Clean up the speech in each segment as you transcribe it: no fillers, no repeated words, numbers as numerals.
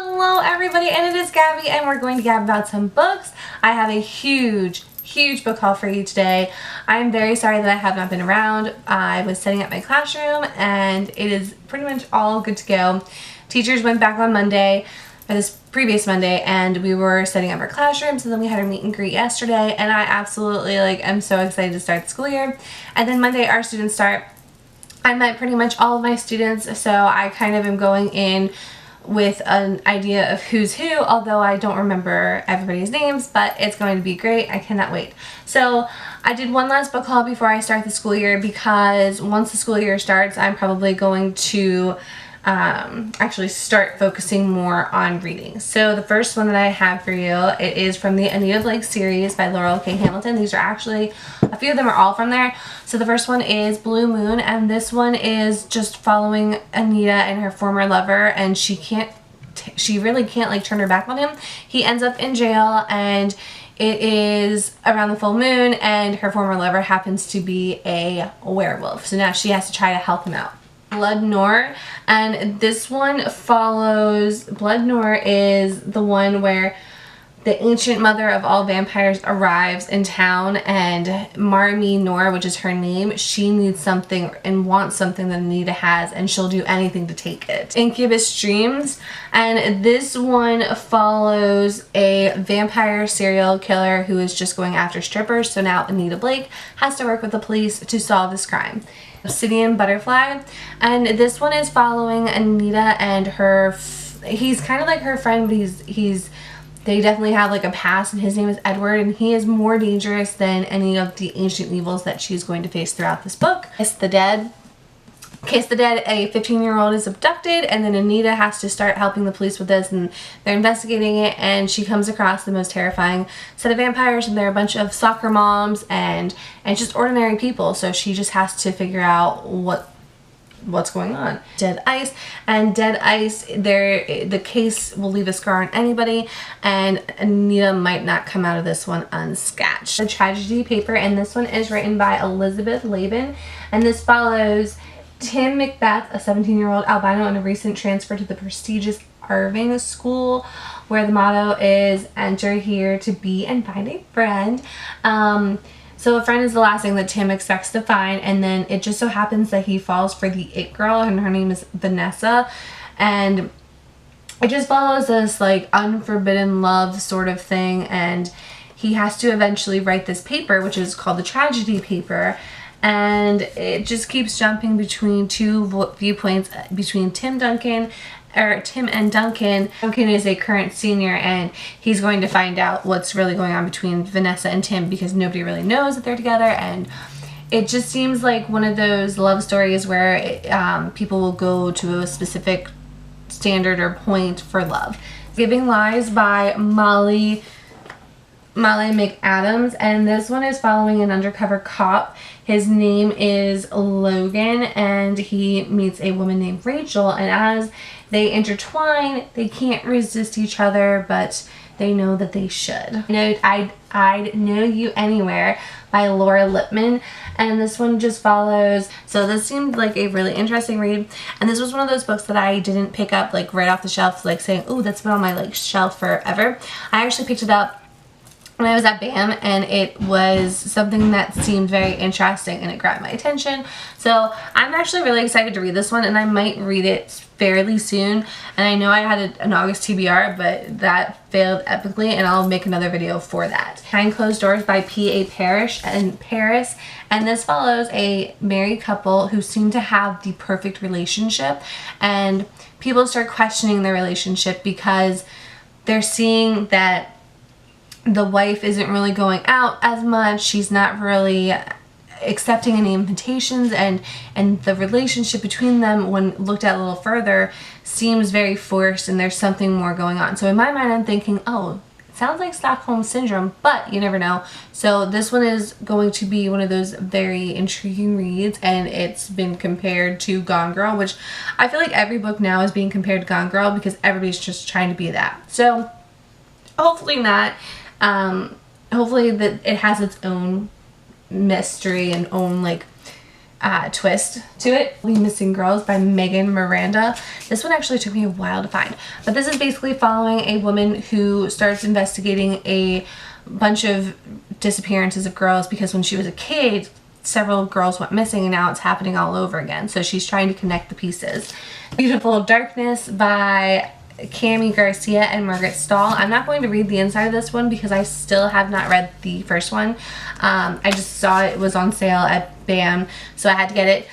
Hello everybody, and it is Gabby, and we're going to gab about some books. I have a huge book haul for you today. I'm very sorry that I have not been around. I was setting up my classroom and it is pretty much all good to go. Teachers went back on Monday, or this previous Monday, and we were setting up our classrooms, and then we had our meet and greet yesterday, and I absolutely am so excited to start the school year. And then Monday our students start. I met pretty much all of my students, so I kind of am going in with an idea of who's who, although I don't remember everybody's names, but it's going to be great. I cannot wait. So I did one last book haul before I start the school year, because once the school year starts, I'm probably going to actually start focusing more on reading. So the first one that I have for you, it is from the Anita Blake series by Laurel K. Hamilton. These are actually, a few of them are all from there. So the first one is Blue Moon, and this one is just following Anita and her former lover, and she really can't turn her back on him. He ends up in jail, and it is around the full moon, and her former lover happens to be a werewolf. So now she has to try to help him out. Blood Noir, and this one follows, Blood Noir is the one where the ancient mother of all vampires arrives in town, and Marmee Noir, which is her name, she needs something and wants something that Anita has, and she'll do anything to take it. Incubus Dreams, and this one follows a vampire serial killer who is just going after strippers, so now Anita Blake has to work with the police to solve this crime. Obsidian Butterfly, and this one is following Anita and her, he's kind of like her friend, but they definitely have a past, and his name is Edward, and he is more dangerous than any of the ancient evils that she's going to face throughout this book. Kiss the Dead, a 15-year-old is abducted, and then Anita has to start helping the police with this, and they're investigating it, and she comes across the most terrifying set of vampires, and they're a bunch of soccer moms and just ordinary people, so she just has to figure out what's going on. Dead Ice, and Dead Ice, the case will leave a scar on anybody, and Anita might not come out of this one unscathed. The Tragedy Paper, and this one is written by Elizabeth Laban, and this follows Tim Macbeth, a 17-year-old albino in a recent transfer to the prestigious Irving School, where the motto is enter here to be and find a friend. So a friend is the last thing that Tim expects to find, and then it just so happens that he falls for the it girl, and her name is Vanessa, and it just follows this unforbidden love sort of thing, and he has to eventually write this paper, which is called the Tragedy Paper, and it just keeps jumping between two viewpoints between Tim and Duncan. Duncan is a current senior, and he's going to find out what's really going on between Vanessa and Tim, because nobody really knows that they're together, and it just seems like one of those love stories where people will go to a specific standard or point for love. Giving Lies by Molly McAdams, and this one is following an undercover cop. His name is Logan, and he meets a woman named Rachel, and as they intertwine, they can't resist each other, but they know that they should. I'd Know You Anywhere by Laura Lippman, and this one just follows, so this seemed like a really interesting read, and this was one of those books that I didn't pick up right off the shelf, saying, oh, that's been on my shelf forever. I actually picked it up when I was at BAM, and it was something that seemed very interesting, and it grabbed my attention. So I'm actually really excited to read this one, and I might read it fairly soon. And I know I had an August TBR, but that failed epically, and I'll make another video for that. Behind Closed Doors by P.A. Parrish and Paris, and this follows a married couple who seem to have the perfect relationship, and people start questioning their relationship because they're seeing that the wife isn't really going out as much, she's not really accepting any invitations, and the relationship between them, when looked at a little further, seems very forced, and there's something more going on. So in my mind, I'm thinking, oh, it sounds like Stockholm Syndrome, but you never know. So this one is going to be one of those very intriguing reads, and it's been compared to Gone Girl, which I feel like every book now is being compared to Gone Girl because everybody's just trying to be that. So hopefully not. Hopefully that it has its own mystery and own twist to it. We Missing Girls by Megan Miranda. This one actually took me a while to find, but this is basically following a woman who starts investigating a bunch of disappearances of girls because when she was a kid, several girls went missing and now it's happening all over again. So she's trying to connect the pieces. Beautiful Darkness by Cami Garcia and Margaret Stahl. I'm not going to read the inside of this one because I still have not read the first one. I just saw it was on sale at BAM, so I had to get it.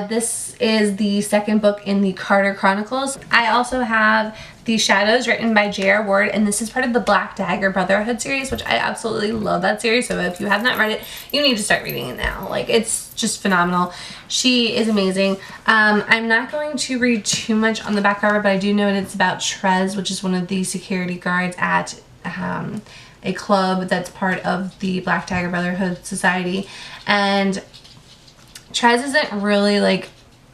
This is the second book in the Carter Chronicles. I also have The Shadows, written by J.R. Ward, and this is part of the Black Dagger Brotherhood series, which I absolutely love that series. So if you have not read it, you need to start reading it now. Like, it's just phenomenal. She is amazing. I'm not going to read too much on the back cover, but I do know it's about Trez, which is one of the security guards at a club that's part of the Black Dagger Brotherhood Society. And Trez isn't really like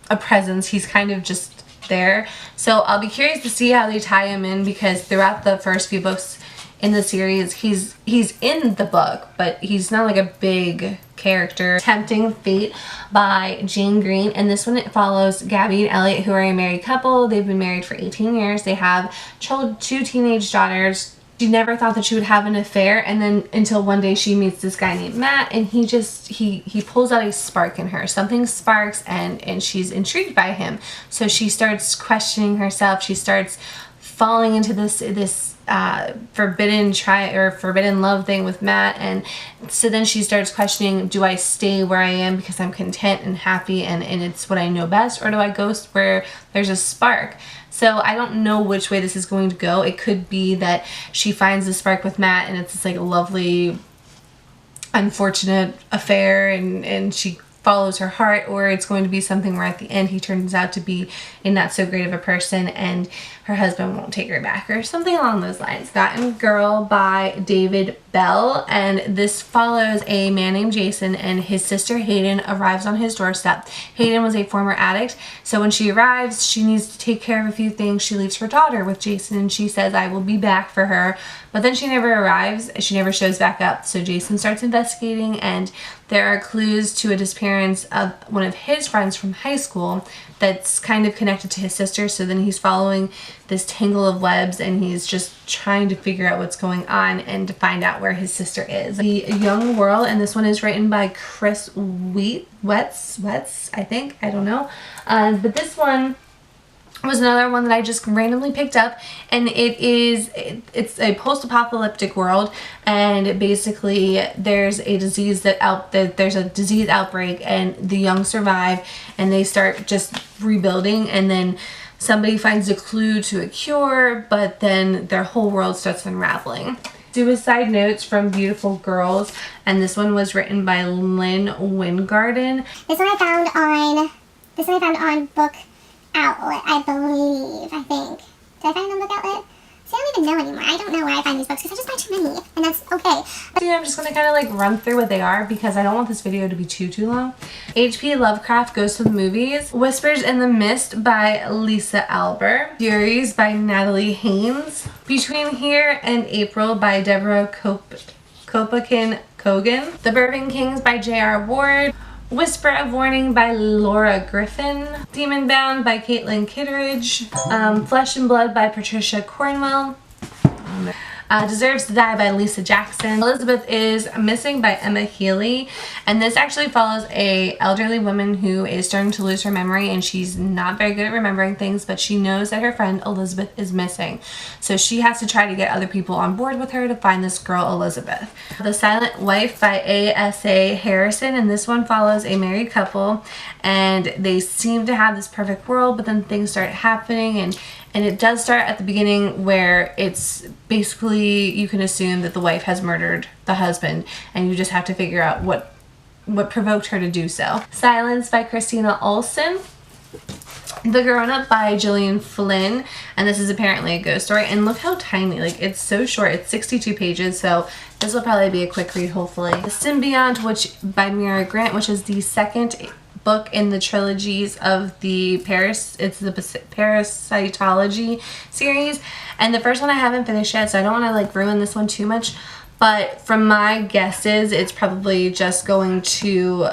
a presence. He's kind of just there. So I'll be curious to see how they tie him in, because throughout the first few books in the series, he's in the book, but he's not like a big character. Tempting Fate by Jane Green, and this one, it follows Gabby and Elliot, who are a married couple. They've been married for 18 years. They have two teenage daughters. She never thought that she would have an affair, and then until one day she meets this guy named Matt, and he pulls out a spark in her. Something sparks, and she's intrigued by him. So she starts questioning herself. She starts falling into this forbidden love thing with Matt, and so then she starts questioning, do I stay where I am because I'm content and happy and it's what I know best, or do I go where there's a spark? So I don't know which way this is going to go. It could be that she finds the spark with Matt and it's this like lovely unfortunate affair and she follows her heart, or it's going to be something where at the end he turns out to be a not so great of a person and her husband won't take her back, or something along those lines. Forgotten Girl by David Bell, and this follows a man named Jason, and his sister Hayden arrives on his doorstep. Hayden was a former addict, so when she arrives, she needs to take care of a few things. She leaves her daughter with Jason, and she says, I will be back for her, but then she never arrives. She never shows back up. So Jason starts investigating, and there are clues to a disappearance of one of his friends from high school that's kind of connected to his sister. So then he's following this tangle of webs, and he's just trying to figure out what's going on and to find out where his sister is. The Young World, and this one is written by Chris Wetz, I think. I don't know. But this one was another one that I just randomly picked up, and it's a post-apocalyptic world, and basically there's a disease there's a disease outbreak, and the young survive, and they start just rebuilding, and then somebody finds a clue to a cure, but then their whole world starts unraveling. Suicide Notes from Beautiful Girls, and this one was written by Lynn Wingarden. This one I found on Book Outlet, I believe, I think. Did I find it on Book Outlet? See, I don't even know anymore. I don't know where I find these books because I just buy too many, and that's okay. Yeah, I'm just going to kind of like run through what they are because I don't want this video to be too long. H.P. Lovecraft Goes to the Movies. Whispers in the Mist by Lisa Alber. Furies by Natalie Haynes. Between Here and April by Deborah Kopakin-Kogan. The Bourbon Kings by J.R. Ward. Whisper of Warning by Laura Griffin. Demon Bound by Caitlin Kittredge. Flesh and Blood by Patricia Cornwell. Deserves to Die by Lisa Jackson. Elizabeth is Missing by Emma Healy, and this actually follows a elderly woman who is starting to lose her memory, and she's not very good at remembering things, but she knows that her friend Elizabeth is missing, so she has to try to get other people on board with her to find this girl Elizabeth. The Silent Wife by A.S.A. Harrison, and this one follows a married couple, and they seem to have this perfect world, but then things start happening, and it does start at the beginning where it's basically, you can assume that the wife has murdered the husband, and you just have to figure out what provoked her to do so. Silence by Christina Olson. The Grown Up by Gillian Flynn, and this is apparently a ghost story, and look how tiny, like it's so short. It's 62 pages, so this will probably be a quick read, hopefully. The Symbiont by Mira Grant, which is the second book in the trilogies of the Parasitology series, and the first one I haven't finished yet, so I don't want to like ruin this one too much, but from my guesses it's probably just going to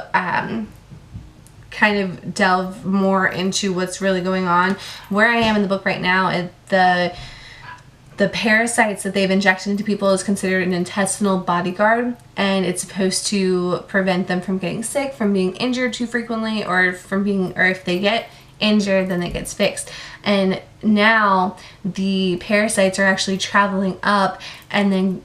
kind of delve more into what's really going on. Where I am in the book right now, the parasites that they've injected into people is considered an intestinal bodyguard, and it's supposed to prevent them from getting sick, from being injured too frequently, or if they get injured, then it gets fixed. And now the parasites are actually traveling up and then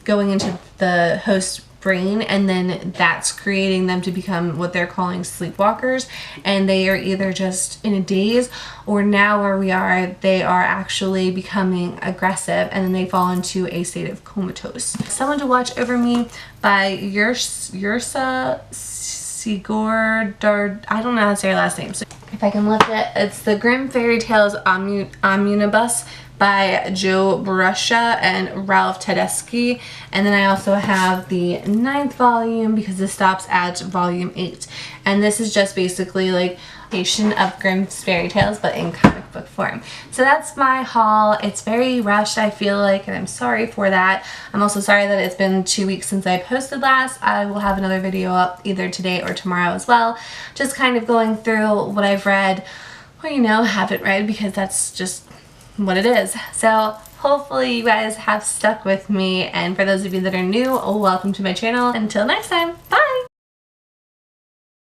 going into the host's brain, and then that's creating them to become what they're calling sleepwalkers, and they are either just in a daze, or now where we are, they are actually becoming aggressive, and then they fall into a state of comatose. Someone to Watch Over Me by Yrsa Sigurd, I don't know how to say her last name, so if I can lift it, it's the Grimm Fairy Tales Omnibus by Joe Brusha and Ralph Tedeschi. And then I also have the 9th volume, because this stops at volume 8. And this is just basically like of Grimm's fairy tales, but in comic book form. So that's my haul. It's very rushed, I feel like, and I'm sorry for that. I'm also sorry that it's been 2 weeks since I posted last. I will have another video up either today or tomorrow as well, just kind of going through what I've read, or haven't read, because that's just what it is. So hopefully you guys have stuck with me, and for those of you that are new, welcome to my channel. Until next time, bye!